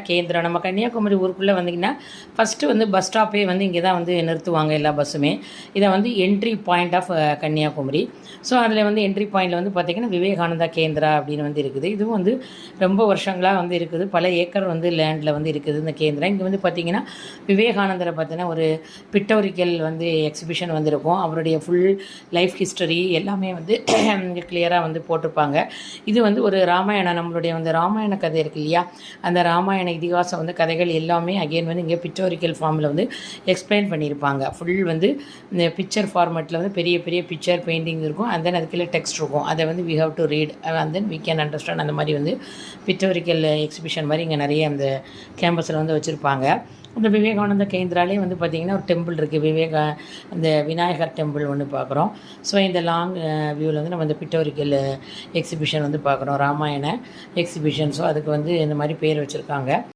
கேந்திரா. நம்ம கன்னியாகுமரி ஊருக்குள்ளே வந்தீங்கன்னா ஃபஸ்ட்டு வந்து பஸ் ஸ்டாப்பே வந்து இங்கே தான் வந்து நிறுத்துவாங்க எல்லா பஸ்ஸுமே. இதை வந்து entry point of Kanyakumari. So அதில் வந்து என்ட்ரி பாயிண்டில் வந்து பார்த்திங்கன்னா விவேகானந்தா கேந்திரா அப்படின்னு வந்து இருக்குது. இதுவும் வந்து ரொம்ப வருஷங்களாக வந்து இருக்குது. பல ஏக்கர் வந்து லேண்டில் வந்து இருக்குது இந்த கேந்திரா. இங்கே வந்து பார்த்திங்கன்னா விவேகானந்தரை பார்த்தீங்கன்னா ஒரு பிக்டோரிக்கல் வந்து எக்ஸிபிஷன் வந்திருக்கும். அவருடைய ஃபுல் லைஃப் ஹிஸ்டரி எல்லாமே வந்து இங்கே கிளியராக வந்து போட்டிருப்பாங்க. இது வந்து ஒரு ராமாயணம், நம்மளுடைய வந்து ராமாயண கதை இருக்கு இல்லையா, அந்த ராமாயண இதிகாசம் வந்து கதைகள் எல்லாமே அகெயின் வந்து இங்கே பிக்டோரிக்கல் ஃபார்மில் வந்து எக்ஸ்பிளைன் பண்ணியிருப்பாங்க. ஃபுல் வந்து இந்த பிக்சர் ஃபார்மேட்டில் வந்து பெரிய பெரிய பிக்சர் பெயிண்டிங் இருக்கும். அண்ட் தென் அதுக்குள்ளே டெக்ஸ்ட் இருக்கும். அதை வந்து we have to read and then we can understand. அந்த மாதிரி வந்து பிக்டோரிக்கல் எக்ஸிபிஷன் மாதிரி இங்கே நிறைய அந்த கேம்பஸில் வந்து வச்சுருப்பாங்க. இந்த விவேகானந்த கேந்திராலே வந்து பார்த்திங்கன்னா ஒரு டெம்பிள் இருக்குது, அந்த விநாயகர் டெம்பிள் ஒன்று பார்க்குறோம். ஸோ இந்த லாங் வியூவில் வந்து நம்ம இந்த பிக்டோரிக்கல் எக்ஸிபிஷன் வந்து பார்க்குறோம், ராமாயண எக்ஸிபிஷன். ஸோ அதுக்கு வந்து இந்த மாதிரி பேர் வச்சுருக்காங்க.